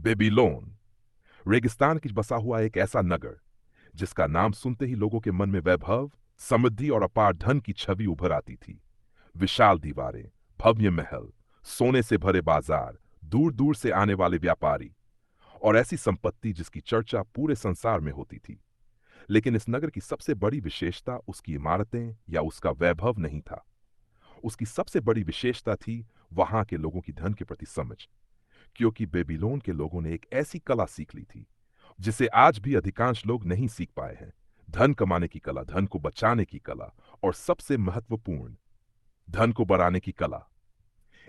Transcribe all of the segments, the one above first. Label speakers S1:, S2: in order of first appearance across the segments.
S1: Babylon रेगिस्तान की बसा हुआ एक ऐसा नगर जिसका नाम सुनते ही लोगों के मन में वैभव, समृद्धि और अपार धन की छवि उभर आती थी। विशाल दीवारें, भव्य महल, सोने से भरे बाजार, दूर दूर से आने वाले व्यापारी और ऐसी संपत्ति जिसकी चर्चा पूरे संसार में होती थी। लेकिन इस नगर की सबसे बड़ी विशेषता उसकी इमारतें या उसका वैभव नहीं था। उसकी सबसे बड़ी विशेषता थी वहां के लोगों की धन के प्रति समझ। क्योंकि बेबीलोन के लोगों ने एक ऐसी कला सीख ली थी जिसे आज भी अधिकांश लोग नहीं सीख पाए हैं। धन कमाने की कला, धन को बचाने की कला और सबसे महत्वपूर्ण, धन को बढ़ाने की कला।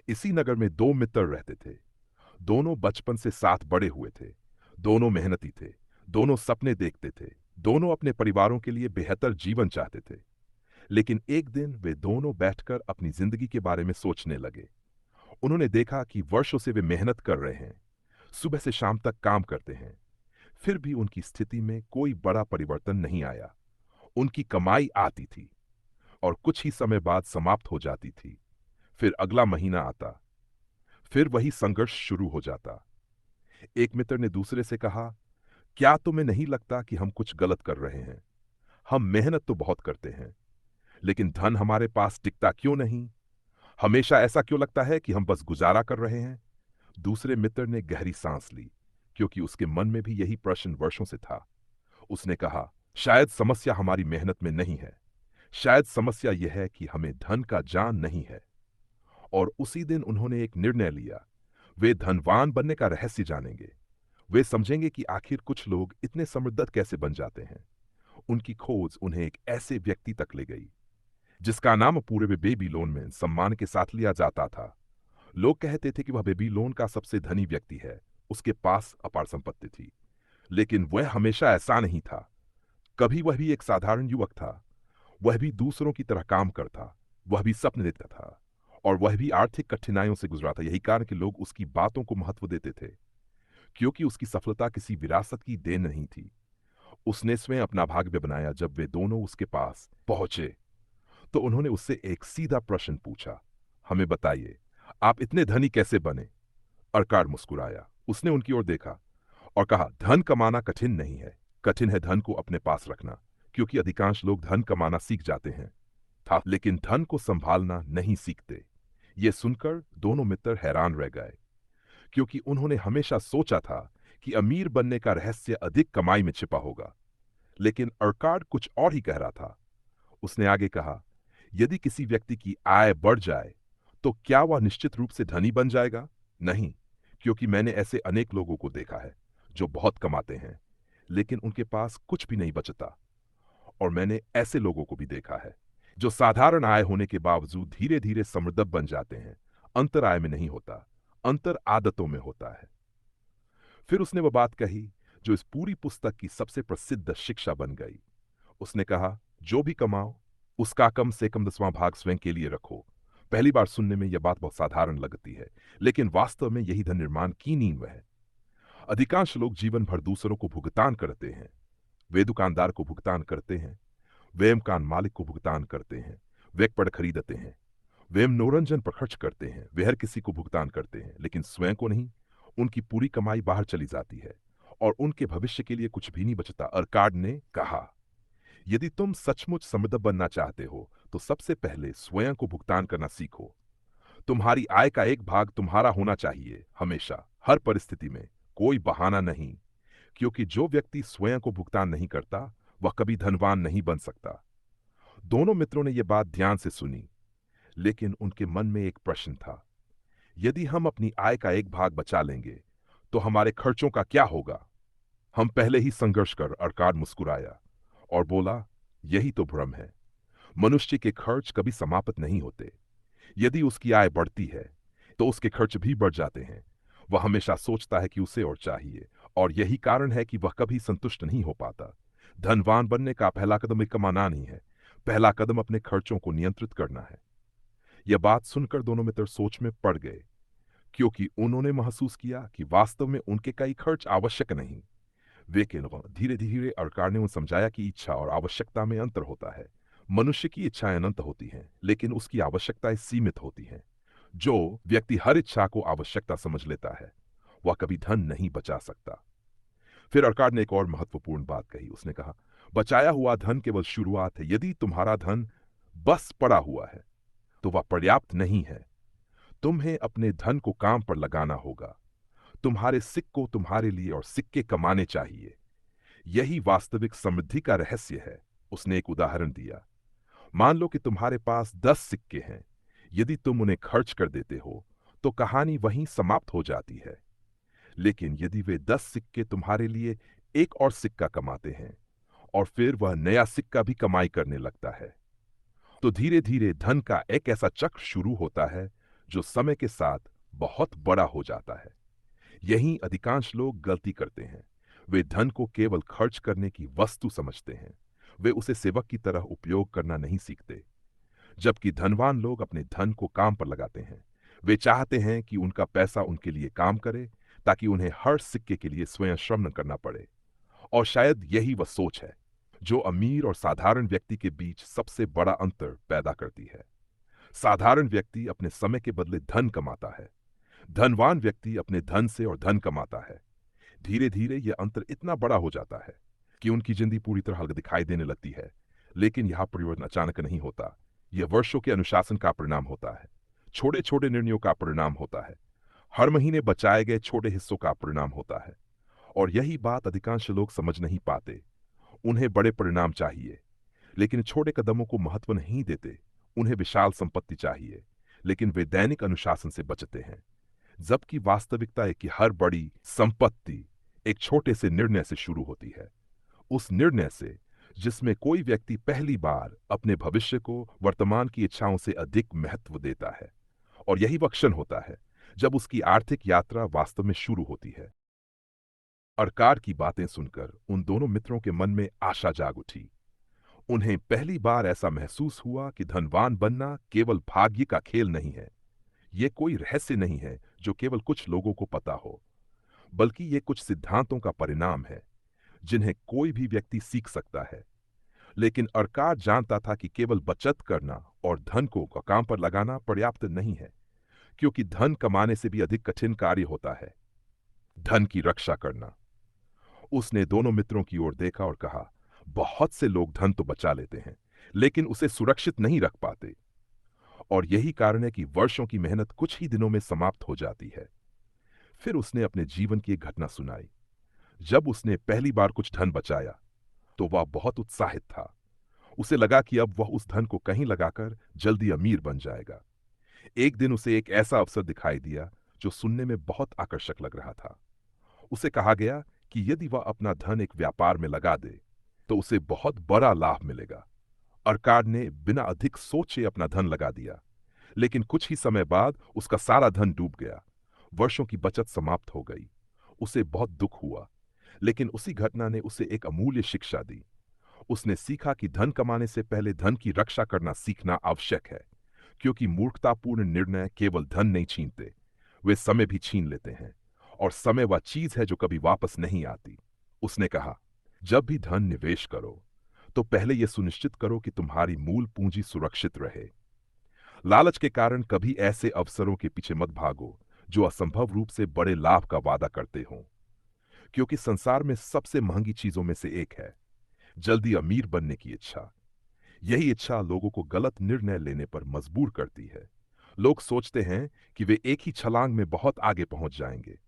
S1: इसी नगर में दो मित्र रहते थे। दोनों बचपन से साथ बड़े हुए थे। दोनों मेहनती थे। दोनों सपने देखते थे। दोनों अपने परिवारों के लिए बेहतर जीवन चाहते थे। लेकिन एक दिन वे दोनों बैठकर अपनी जिंदगी के बारे में सोचने लगे। उन्होंने देखा कि वर्षों से वे मेहनत कर रहे हैं, सुबह से शाम तक काम करते हैं, फिर भी उनकी स्थिति में कोई बड़ा परिवर्तन नहीं आया। उनकी कमाई आती थी और कुछ ही समय बाद समाप्त हो जाती थी। फिर अगला महीना आता, फिर वही संघर्ष शुरू हो जाता। एक मित्र ने दूसरे से कहा, क्या तुम्हें नहीं लगता कि हम कुछ गलत कर रहे हैं? हम मेहनत तो बहुत करते हैं, लेकिन धन हमारे पास टिकता क्यों नहीं? हमेशा ऐसा क्यों लगता है कि हम बस गुजारा कर रहे हैं? दूसरे मित्र ने गहरी सांस ली, क्योंकि उसके मन में भी यही प्रश्न वर्षों से था। उसने कहा, शायद समस्या हमारी मेहनत में नहीं है। शायद समस्या यह है कि हमें धन का जान नहीं है। और उसी दिन उन्होंने एक निर्णय लिया। वे धनवान बनने का रहस्य जानेंगे। वे समझेंगे कि आखिर कुछ लोग इतने समृद्ध कैसे बन जाते हैं। उनकी खोज उन्हें एक ऐसे व्यक्ति तक ले गई जिसका नाम पूरे बेबीलोन में सम्मान के साथ लिया जाता था। लोग कहते थे कि वह बेबीलोन का सबसे धनी व्यक्ति है। उसके पास अपार संपत्ति थी। लेकिन वह हमेशा ऐसा नहीं था। कभी वह भी एक साधारण युवक था। वह भी दूसरों की तरह काम करता। वह भी सपने देखता था। और वह भी आर्थिक कठिनाइयों से गुजरा था। यही कारण कि लोग उसकी बातों को महत्व देते थे, क्योंकि उसकी सफलता किसी विरासत की देन नहीं थी। उसने स्वयं अपना भाग्य बनाया। जब वे दोनों उसके पास पहुंचे तो उन्होंने उससे एक सीधा प्रश्न पूछा, हमें बताइए, आप इतने धनी कैसे बने? अर्काड मुस्कुराया। उसने उनकी ओर देखा और कहा, धन कमाना कठिन नहीं है। कठिन है धन को अपने पास रखना, क्योंकि अधिकांश लोग धन कमाना सीख जाते हैं था, लेकिन धन को संभालना नहीं सीखते। ये सुनकर दोनों मित्र हैरान रह गए, क्योंकि उन्होंने हमेशा सोचा था कि अमीर बनने का रहस्य अधिक कमाई में छिपा होगा। लेकिन अर्काड कुछ और ही कह रहा था। उसने आगे कहा, यदि किसी व्यक्ति की आय बढ़ जाए तो क्या वह निश्चित रूप से धनी बन जाएगा? नहीं, क्योंकि मैंने ऐसे अनेक लोगों को देखा है जो बहुत कमाते हैं लेकिन उनके पास कुछ भी नहीं बचता। और मैंने ऐसे लोगों को भी देखा है जो साधारण आय होने के बावजूद धीरे धीरे समृद्ध बन जाते हैं। अंतर आय में नहीं होता, अंतर आदतों में होता है। फिर उसने वह बात कही जो इस पूरी पुस्तक की सबसे प्रसिद्ध शिक्षा बन गई। उसने कहा, जो भी कमाओ उसका कम से कम 10वां भाग स्वयं के लिए रखो। पहली बार सुनने में यह बात बहुत साधारण लगती है, लेकिन वास्तव में यही धन निर्माण की नींव है। अधिकांश लोग जीवन भर दूसरों को भुगतान करते हैं। वे दुकानदार को भुगतान करते हैं, वे मकान मालिक को भुगतान करते हैं, वे कपड़े खरीदते हैं, वे मनोरंजन पर खर्च करते हैं, वे हर किसी को भुगतान करते हैं, लेकिन स्वयं को नहीं। उनकी पूरी कमाई बाहर चली जाती है और उनके भविष्य के लिए कुछ भी नहीं बचता। अर्काड ने कहा, यदि तुम सचमुच समृद्ध बनना चाहते हो तो सबसे पहले स्वयं को भुगतान करना सीखो। तुम्हारी आय का एक भाग तुम्हारा होना चाहिए, हमेशा, हर परिस्थिति में, कोई बहाना नहीं। क्योंकि जो व्यक्ति स्वयं को भुगतान नहीं करता वह कभी धनवान नहीं बन सकता। दोनों मित्रों ने यह बात ध्यान से सुनी, लेकिन उनके मन में एक प्रश्न था। यदि हम अपनी आय का एक भाग बचा लेंगे तो हमारे खर्चों का क्या होगा? हम पहले ही संघर्ष कर। अर्काड मुस्कुराया और बोला, यही तो भ्रम है। मनुष्य के खर्च कभी समाप्त नहीं होते। यदि उसकी आय बढ़ती है तो उसके खर्च भी बढ़ जाते हैं। वह हमेशा सोचता है कि उसे और चाहिए, और यही कारण है कि वह कभी संतुष्ट नहीं हो पाता। धनवान बनने का पहला कदम एक कमाना नहीं है। पहला कदम अपने खर्चों को नियंत्रित करना है। यह बात सुनकर दोनों मित्र सोच में पड़ गए, क्योंकि उन्होंने महसूस किया कि वास्तव में उनके कई खर्च आवश्यक नहीं। लेकिन धीरे धीरे अर्काड ने उन्हें समझाया कि इच्छा और आवश्यकता में अंतर होता है। मनुष्य की इच्छाएं अनंत होती हैं, लेकिन उसकी आवश्यकताएं सीमित होती हैं। जो व्यक्ति हर इच्छा को आवश्यकता समझ लेता है वह कभी धन नहीं बचा सकता। फिर अर्काड ने एक और महत्वपूर्ण बात कही। उसने कहा, बचाया हुआ धन केवल शुरुआत है। यदि तुम्हारा धन बस पड़ा हुआ है तो वह पर्याप्त नहीं है। तुम्हें अपने धन को काम पर लगाना होगा। तुम्हारे सिक्कों तुम्हारे लिए और सिक्के कमाने चाहिए। यही वास्तविक समृद्धि का रहस्य है। उसने एक उदाहरण दिया। मान लो कि तुम्हारे पास 10 सिक्के हैं। यदि तुम उन्हें खर्च कर देते हो तो कहानी वहीं समाप्त हो जाती है। लेकिन यदि वे 10 सिक्के तुम्हारे लिए एक और सिक्का कमाते हैं और फिर वह नया सिक्का भी कमाई करने लगता है, तो धीरे धीरे धन का एक ऐसा चक्र शुरू होता है जो समय के साथ बहुत बड़ा हो जाता है। यही अधिकांश लोग गलती करते हैं। वे धन को केवल खर्च करने की वस्तु समझते हैं। वे उसे सेवक की तरह उपयोग करना नहीं सीखते। जबकि धनवान लोग अपने धन को काम पर लगाते हैं। वे चाहते हैं कि उनका पैसा उनके लिए काम करे, ताकि उन्हें हर सिक्के के लिए स्वयं श्रम न करना पड़े। और शायद यही वह सोच है जो अमीर और साधारण व्यक्ति के बीच सबसे बड़ा अंतर पैदा करती है। साधारण व्यक्ति अपने समय के बदले धन कमाता है। धनवान व्यक्ति अपने धन से और धन कमाता है। धीरे धीरे यह अंतर इतना बड़ा हो जाता है कि उनकी जिंदगी पूरी तरह अलग दिखाई देने लगती है। लेकिन यह परिवर्तन अचानक नहीं होता। यह वर्षों के अनुशासन का परिणाम होता है। छोटे छोटे निर्णयों का परिणाम होता है। हर महीने बचाए गए छोटे हिस्सों का परिणाम होता है। और यही बात अधिकांश लोग समझ नहीं पाते। उन्हें बड़े परिणाम चाहिए, लेकिन छोटे कदमों को महत्व नहीं देते। उन्हें विशाल संपत्ति चाहिए, लेकिन वे दैनिक अनुशासन से बचते हैं। जबकि वास्तविकता है कि हर बड़ी संपत्ति एक छोटे से निर्णय से शुरू होती है। उस निर्णय से जिसमें कोई व्यक्ति पहली बार अपने भविष्य को वर्तमान की इच्छाओं से अधिक महत्व देता है। और यही वह क्षण होता है जब उसकी आर्थिक यात्रा वास्तव में शुरू होती है। अर्काड की बातें सुनकर उन दोनों मित्रों के मन में आशा जाग उठी। उन्हें पहली बार ऐसा महसूस हुआ कि धनवान बनना केवल भाग्य का खेल नहीं है। यह कोई रहस्य नहीं है जो केवल कुछ लोगों को पता हो, बल्कि यह कुछ सिद्धांतों का परिणाम है जिन्हें कोई भी व्यक्ति सीख सकता है। लेकिन अर्काड जानता था कि केवल बचत करना और धन को काम पर लगाना पर्याप्त नहीं है, क्योंकि धन कमाने से भी अधिक कठिन कार्य होता है, धन की रक्षा करना। उसने दोनों मित्रों की ओर देखा और कहा, बहुत से लोग धन तो बचा लेते हैं, लेकिन उसे सुरक्षित नहीं रख पाते। और यही कारण है कि वर्षों की मेहनत कुछ ही दिनों में समाप्त हो जाती है। फिर उसने अपने जीवन की एक घटना सुनाई। जब उसने पहली बार कुछ धन बचाया तो वह बहुत उत्साहित था। उसे लगा कि अब वह उस धन को कहीं लगाकर जल्दी अमीर बन जाएगा। एक दिन उसे एक ऐसा अवसर दिखाई दिया जो सुनने में बहुत आकर्षक लग रहा था। उसे कहा गया कि यदि वह अपना धन एक व्यापार में लगा दे तो उसे बहुत बड़ा लाभ मिलेगा। अर्काड ने बिना अधिक सोचे अपना धन लगा दिया, लेकिन कुछ ही समय बाद उसका सारा धन डूब गया। वर्षों की बचत समाप्त हो गई। उसे बहुत दुख हुआ, लेकिन उसी घटना ने उसे एक अमूल्य शिक्षा दी। उसने सीखा कि धन कमाने से पहले धन की रक्षा करना सीखना आवश्यक है, क्योंकि मूर्खतापूर्ण निर्णय केवल धन नहीं छीनते, वे समय भी छीन लेते हैं। और समय वह चीज है जो कभी वापस नहीं आती। उसने कहा, जब भी धन निवेश करो तो पहले यह सुनिश्चित करो कि तुम्हारी मूल पूंजी सुरक्षित रहे। लालच के कारण कभी ऐसे अवसरों के पीछे मत भागो जो असंभव रूप से बड़े लाभ का वादा करते हों, क्योंकि संसार में सबसे महंगी चीजों में से एक है जल्दी अमीर बनने की इच्छा। यही इच्छा लोगों को गलत निर्णय लेने पर मजबूर करती है। लोग सोचते हैं कि वे एक ही छलांग में बहुत आगे पहुंच जाएंगे,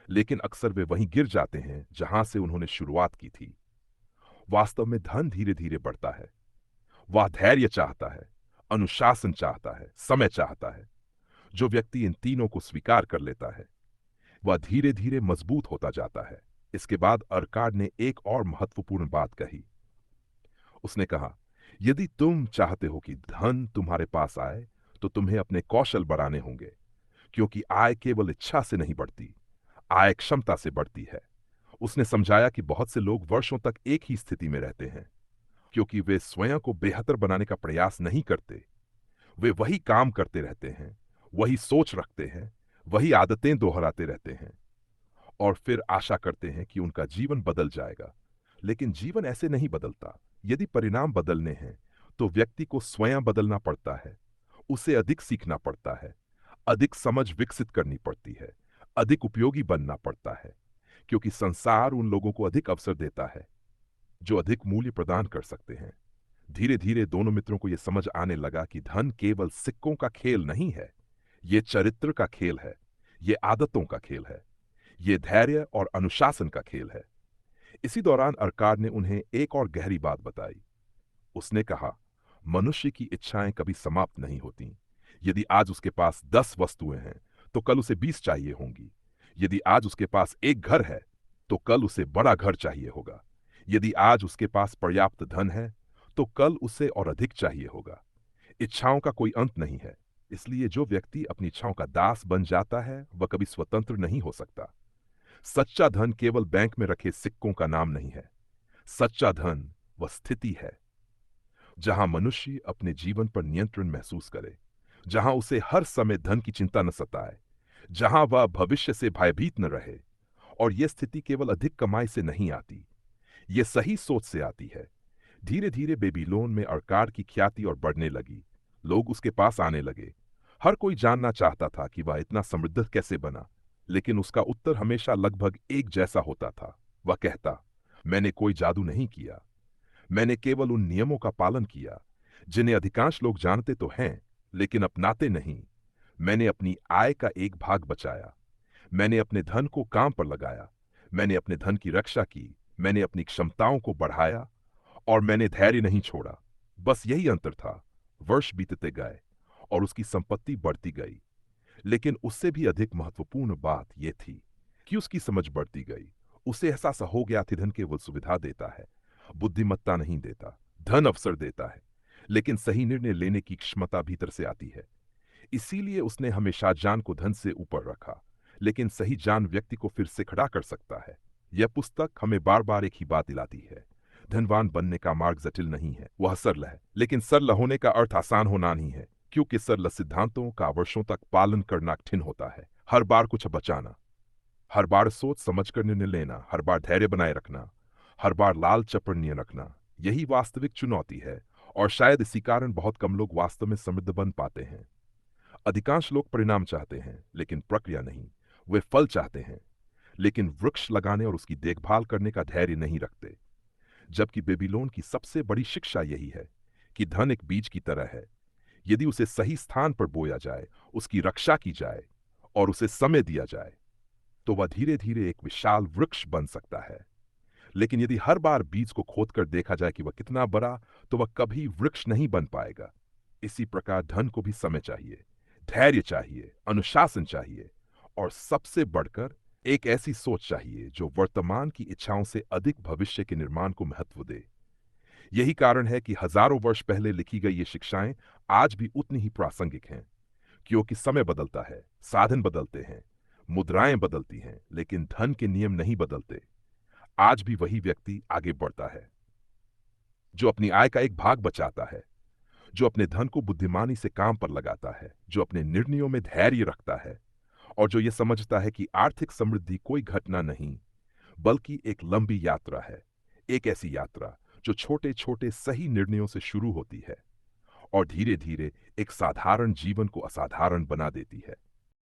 S1: लेकिन अक्सर वे वहीं गिर जाते हैं जहां से उन्होंने शुरुआत की थी। वास्तव में धन धीरे धीरे बढ़ता है। वह धैर्य चाहता है, अनुशासन चाहता है, समय चाहता है। जो व्यक्ति इन तीनों को स्वीकार कर लेता है वह धीरे धीरे मजबूत होता जाता है। इसके बाद अर्काड ने एक और महत्वपूर्ण बात कही। उसने कहा, यदि तुम चाहते हो कि धन तुम्हारे पास आए तो तुम्हें अपने कौशल बढ़ाने होंगे, क्योंकि आय केवल इच्छा से नहीं बढ़ती, आय क्षमता से बढ़ती है। उसने समझाया कि बहुत से लोग वर्षों तक एक ही स्थिति में रहते हैं क्योंकि वे स्वयं को बेहतर बनाने का प्रयास नहीं करते। वे वही काम करते रहते हैं, वही सोच रखते हैं, वही आदतें दोहराते रहते हैं और फिर आशा करते हैं कि उनका जीवन बदल जाएगा। लेकिन जीवन ऐसे नहीं बदलता। यदि परिणाम बदलने हैं तो व्यक्ति को स्वयं बदलना पड़ता है। उसे अधिक सीखना पड़ता है, अधिक समझ विकसित करनी पड़ती है, अधिक उपयोगी बनना पड़ता है, क्योंकि संसार उन लोगों को अधिक अवसर देता है जो अधिक मूल्य प्रदान कर सकते हैं। धीरे धीरे दोनों मित्रों को यह समझ आने लगा कि धन केवल सिक्कों का खेल नहीं है, ये चरित्र का खेल है, ये आदतों का खेल है, ये धैर्य और अनुशासन का खेल है। इसी दौरान अर्काड ने उन्हें एक और गहरी बात बताई। उसने कहा, मनुष्य की इच्छाएं कभी समाप्त नहीं होती। यदि आज उसके पास 10 वस्तुएं हैं तो कल उसे 20 चाहिए होंगी। यदि आज उसके पास एक घर है तो कल उसे बड़ा घर चाहिए होगा। यदि आज उसके पास पर्याप्त धन है तो कल उसे और अधिक चाहिए होगा। इच्छाओं का कोई अंत नहीं है, इसलिए जो व्यक्ति अपनी इच्छाओं का दास बन जाता है वह कभी स्वतंत्र नहीं हो सकता। सच्चा धन केवल बैंक में रखे सिक्कों का नाम नहीं है। सच्चा धन वह स्थिति है जहां मनुष्य अपने जीवन पर नियंत्रण महसूस करे, जहां उसे हर समय धन की चिंता न सताए, जहां वह भविष्य से भयभीत न रहे। और यह स्थिति केवल अधिक कमाई से नहीं आती, यह सही सोच से आती है। धीरे धीरे बेबीलोन में अर्काड की ख्याति और बढ़ने लगी। लोग उसके पास आने लगे। हर कोई जानना चाहता था कि वह इतना समृद्ध कैसे बना, लेकिन उसका उत्तर हमेशा लगभग एक जैसा होता था। वह कहता, मैंने कोई जादू नहीं किया, मैंने केवल उन नियमों का पालन किया जिन्हें अधिकांश लोग जानते तो हैं लेकिन अपनाते नहीं। मैंने अपनी आय का एक भाग बचाया, मैंने अपने धन को काम पर लगाया, मैंने अपने धन की रक्षा की, मैंने अपनी क्षमताओं को बढ़ाया और मैंने धैर्य नहीं छोड़ा। बस यही अंतर था। वर्ष बीतते गए और उसकी संपत्ति बढ़ती गई, लेकिन उससे भी अधिक महत्वपूर्ण बात यह थी कि उसकी समझ बढ़ती गई। उसे एहसास हो गया कि धन केवल सुविधा देता है, बुद्धिमत्ता नहीं देता। धन अवसर देता है, लेकिन सही निर्णय लेने की क्षमता भीतर से आती है। इसीलिए उसने हमेशा जान को धन से ऊपर रखा, लेकिन सही जान व्यक्ति को फिर से खड़ा कर सकता है। यह पुस्तक हमें बार बार एक ही बात दिलाती है, धनवान बनने का मार्ग जटिल नहीं है, वह सरल है। लेकिन सरल होने का अर्थ आसान होना नहीं है, क्योंकि सरल सिद्धांतों का वर्षों तक पालन करना कठिन होता है। हर बार कुछ बचाना, हर बार सोच समझ कर निर्णय लेना, हर बार धैर्य बनाए रखना, हर बार लाल चपड़नियन रखना, यही वास्तविक चुनौती है। और शायद इसी कारण बहुत कम लोग वास्तव में समृद्ध बन पाते हैं। अधिकांश लोग परिणाम चाहते हैं लेकिन प्रक्रिया नहीं। वे फल चाहते हैं लेकिन वृक्ष लगाने और उसकी देखभाल करने का धैर्य नहीं रखते। जबकि बेबीलोन की सबसे बड़ी शिक्षा यही है कि धन एक बीज की तरह है। यदि उसे सही स्थान पर बोया जाए, उसकी रक्षा की जाए और उसे समय दिया जाए, तो वह धीरे धीरे एक विशाल वृक्ष बन सकता है। लेकिन यदि हर बार बीज को खोदकर देखा जाए कि वह कितना बड़ा, तो वह कभी वृक्ष नहीं बन पाएगा। इसी प्रकार धन को भी समय चाहिए, धैर्य चाहिए, अनुशासन चाहिए और सबसे बढ़कर एक ऐसी सोच चाहिए जो वर्तमान की इच्छाओं से अधिक भविष्य के निर्माण को महत्व दे। यही कारण है कि हजारों वर्ष पहले लिखी गई ये शिक्षाएं आज भी उतनी ही प्रासंगिक हैं, क्योंकि समय बदलता है, साधन बदलते हैं, मुद्राएं बदलती हैं, लेकिन धन के नियम नहीं बदलते। आज भी वही व्यक्ति आगे बढ़ता है जो अपनी आय का एक भाग बचाता है, जो अपने धन को बुद्धिमानी से काम पर लगाता है, जो अपने निर्णयों में धैर्य रखता है और जो यह समझता है कि आर्थिक समृद्धि कोई घटना नहीं बल्कि एक लंबी यात्रा है। एक ऐसी यात्रा जो छोटे छोटे सही निर्णयों से शुरू होती है और धीरे धीरे एक साधारण जीवन को असाधारण बना देती है।